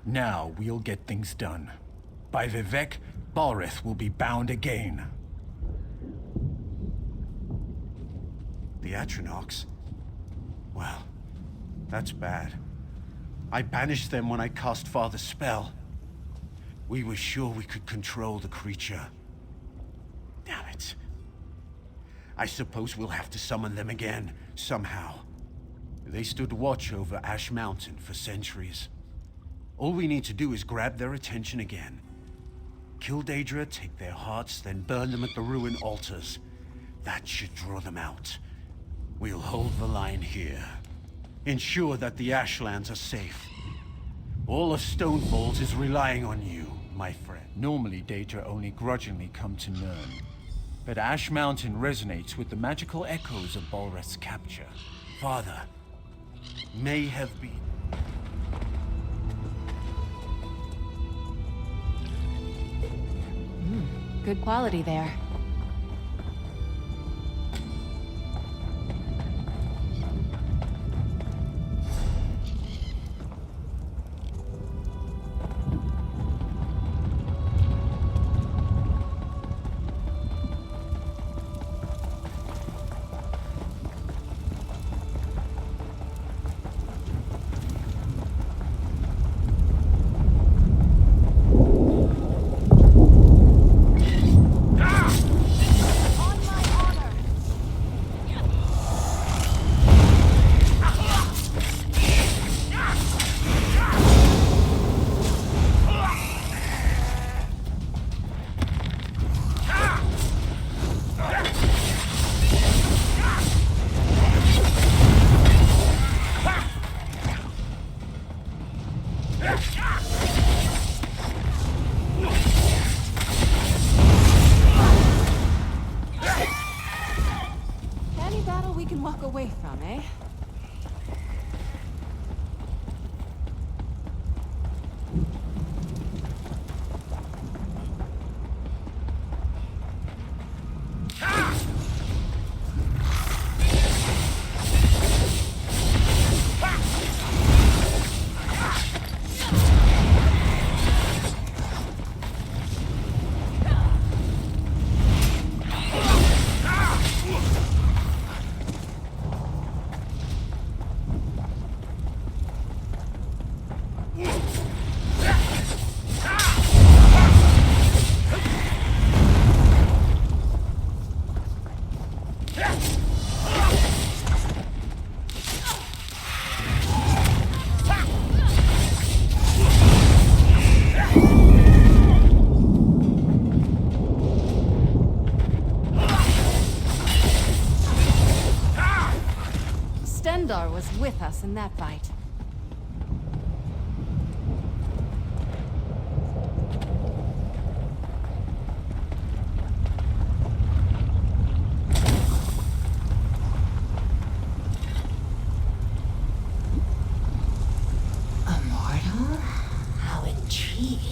Now we'll get things done. By Vivek, Balrith will be bound again. The Atronachs? Well, that's bad. I banished them when I cast Father's spell. We were sure we could control the creature. Damn it. I suppose we'll have to summon them again, somehow. They stood watch over Ash Mountain for centuries. All we need to do is grab their attention again. Kill Daedra, take their hearts, then burn them at the ruin altars. That should draw them out. We'll hold the line here. Ensure that the Ashlands are safe. All of Stonefalls is relying on you, my friend. Normally, Daedra only grudgingly come to Nirn. But Ash Mountain resonates with the magical echoes of Balrith's capture. Father may have been... Good quality there. Any battle we can walk away from, eh? Stendarr was with us in that fight. Immortal? How intriguing.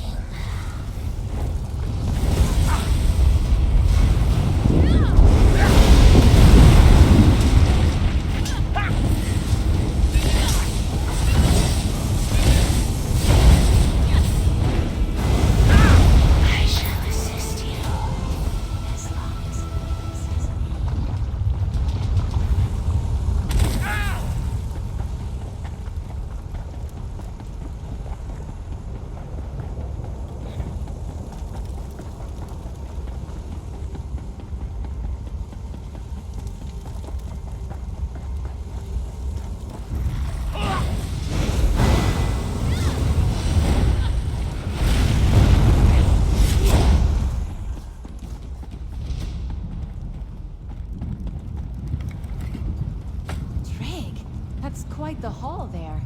Quite the haul there.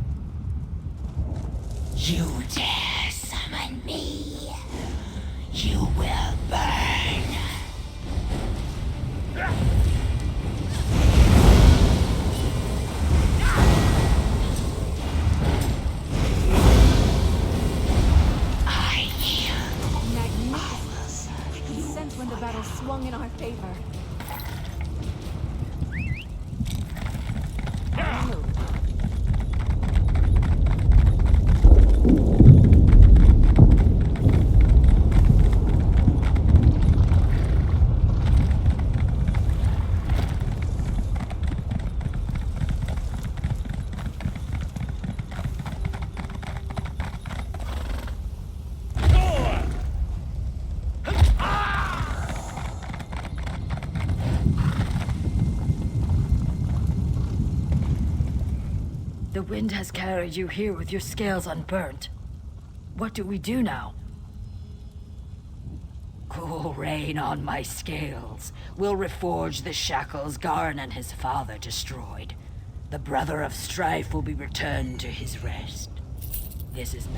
You dare summon me? You will burn. I am. Magnificent. I could sense when the battle swung in our favor. The wind has carried you here with your scales unburnt. What do we do now? Cool rain on my scales. We'll reforge the shackles Garn and his father destroyed. The brother of strife will be returned to his rest. This is